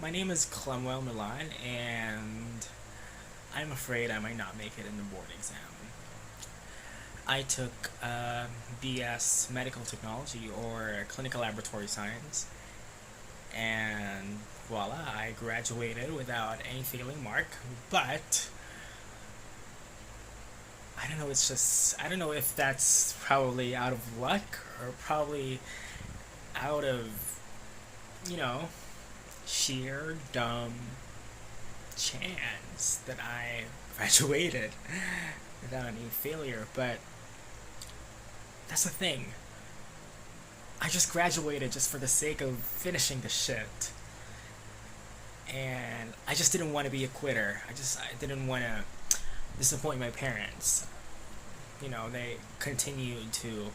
My name is Clemwell Milan, and I'm afraid I might not make it in the board exam. I took BS Medical Technology or Clinical Laboratory Science, and voila, I graduated without any failing mark. But I don't know, I don't know if that's probably out of luck or probably out of, you know, sheer dumb chance that I graduated without any failure. But that's the thing. I just graduated just for the sake of finishing the shit. And I just didn't want to be a quitter. I didn't want to disappoint my parents. They continued to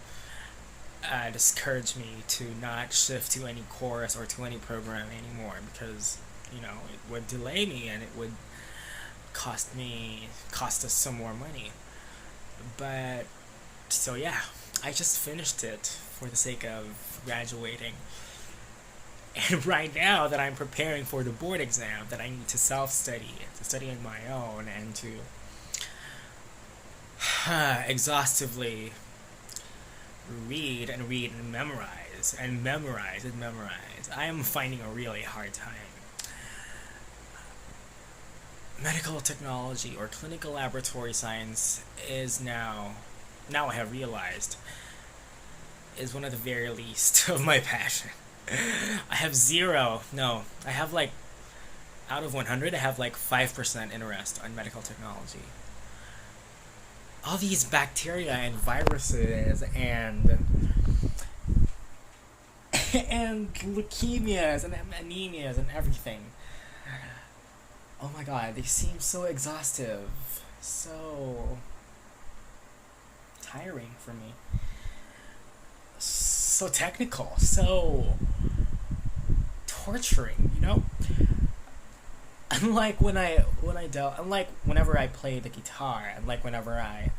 discourage me to not shift to any course or to any program anymore because it would delay me and it would cost us some more money. But so yeah, I just finished it for the sake of graduating. And right now that I'm preparing for the board exam, that I need to self-study, to study on my own, and to exhaustively read and read and memorize and memorize and memorize, I am finding a really hard time. Medical technology or clinical laboratory science is now I have realized, is one of the very least of my passion. I have like, out of 100, I have like 5% interest on medical technology. All these bacteria and viruses and leukemias and anemias and everything. Oh my god, they seem so exhaustive, so tiring for me, so technical, so torturing, Unlike unlike whenever I play the guitar, unlike whenever I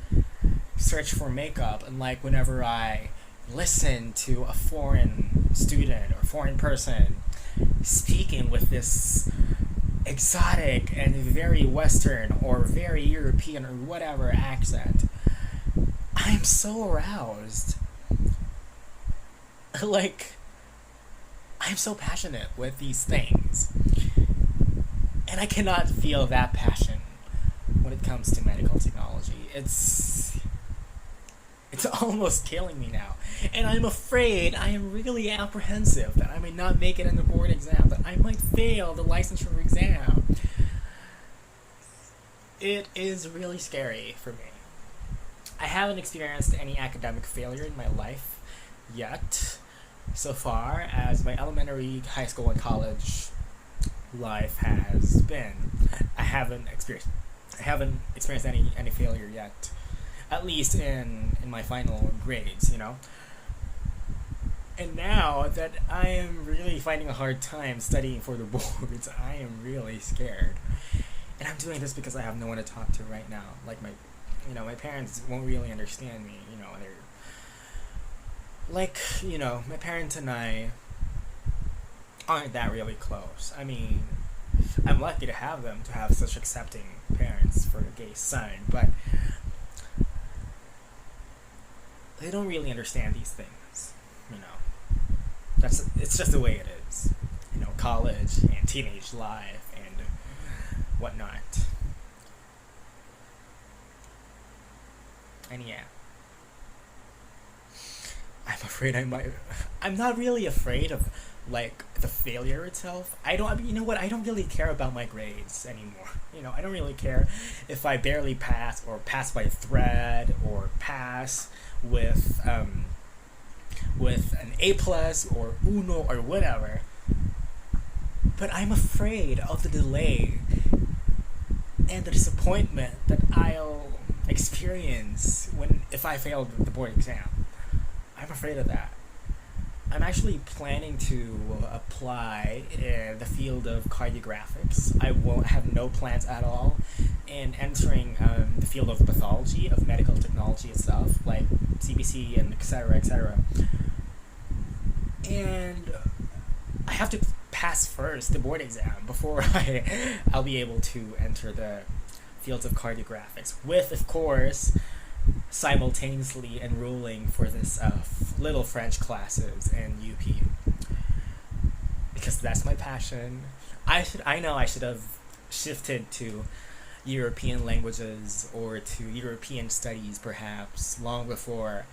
search for makeup, unlike whenever I listen to a foreign student or foreign person speaking with this exotic and very Western or very European or whatever accent, I'm so aroused. I'm so passionate with these things. And I cannot feel that passion when it comes to medical technology. It's almost killing me now. And I'm afraid, I am really apprehensive that I may not make it in the board exam, that I might fail the licensure exam. It is really scary for me. I haven't experienced any academic failure in my life yet, so far as my elementary, high school, and college life has been. I haven't experienced any failure yet, at least in my final grades, And now that I am really finding a hard time studying for the boards, I am really scared. And I'm doing this because I have no one to talk to right now. Like my parents won't really understand me, my parents and I aren't that really close. I mean, I'm lucky to have them, to have such accepting parents for a gay son, but they don't really understand these things, It's just the way it is, college and teenage life and whatnot. And yeah, I'm not really afraid of the failure itself. I don't really care about my grades anymore. I don't really care if I barely pass or pass by a thread or pass with an A plus or uno or whatever. But I'm afraid of the delay and the disappointment that I'll experience if I failed the board exam. I'm afraid of that. I'm actually planning to apply in the field of cardiographics. I won't have no plans at all in entering the field of pathology, of medical technology itself, like CBC and etc., etc. And I have to pass first the board exam before I'll be able to enter the fields of cardiographics, with, of course, simultaneously enrolling for this little French classes in UP, because that's my passion. I know I should have shifted to European languages or to European studies perhaps long before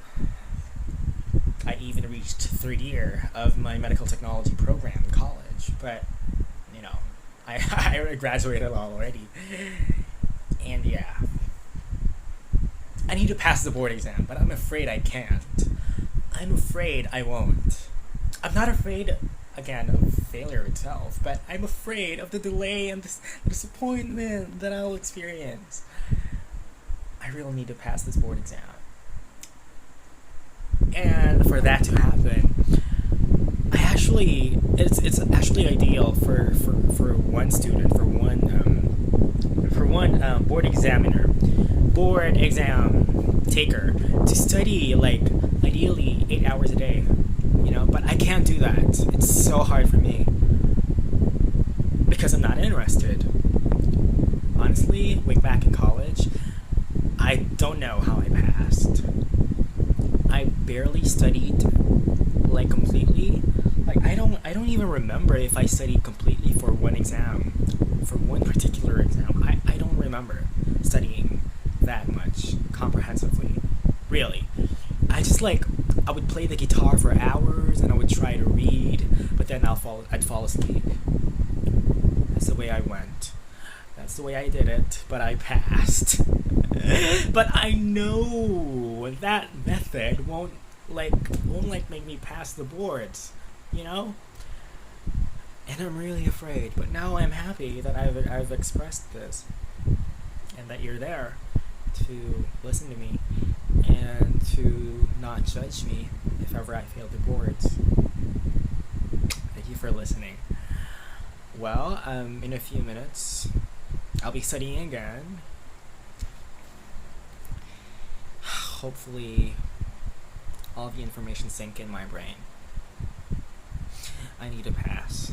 I even reached third year of my medical technology program in college. But I graduated already, and yeah, I need to pass the board exam, but I'm afraid I can't. I'm afraid I won't. I'm not afraid, again, of failure itself, but I'm afraid of the delay and the disappointment that I'll experience. I really need to pass this board exam. And for that to happen, it's actually ideal for one student, for one board exam taker, to study like ideally 8 hours a day, but I can't do that. It's so hard for me because I'm not interested. Honestly, way back in college, I don't know how I passed. I barely studied completely. I don't even remember if I studied completely for one exam, for one particular exam. I don't remember studying that much comprehensively. Really. I would play the guitar for hours and I would try to read, but then I'd fall asleep. That's the way I went. That's the way I did it, but I passed. But I know that method won't make me pass the boards, And I'm really afraid. But now I'm happy that I've expressed this, and that you're there to listen to me and to not judge me if ever I fail the boards. Thank you for listening. Well, in a few minutes, I'll be studying again. Hopefully, all the information sink in my brain. I need to pass.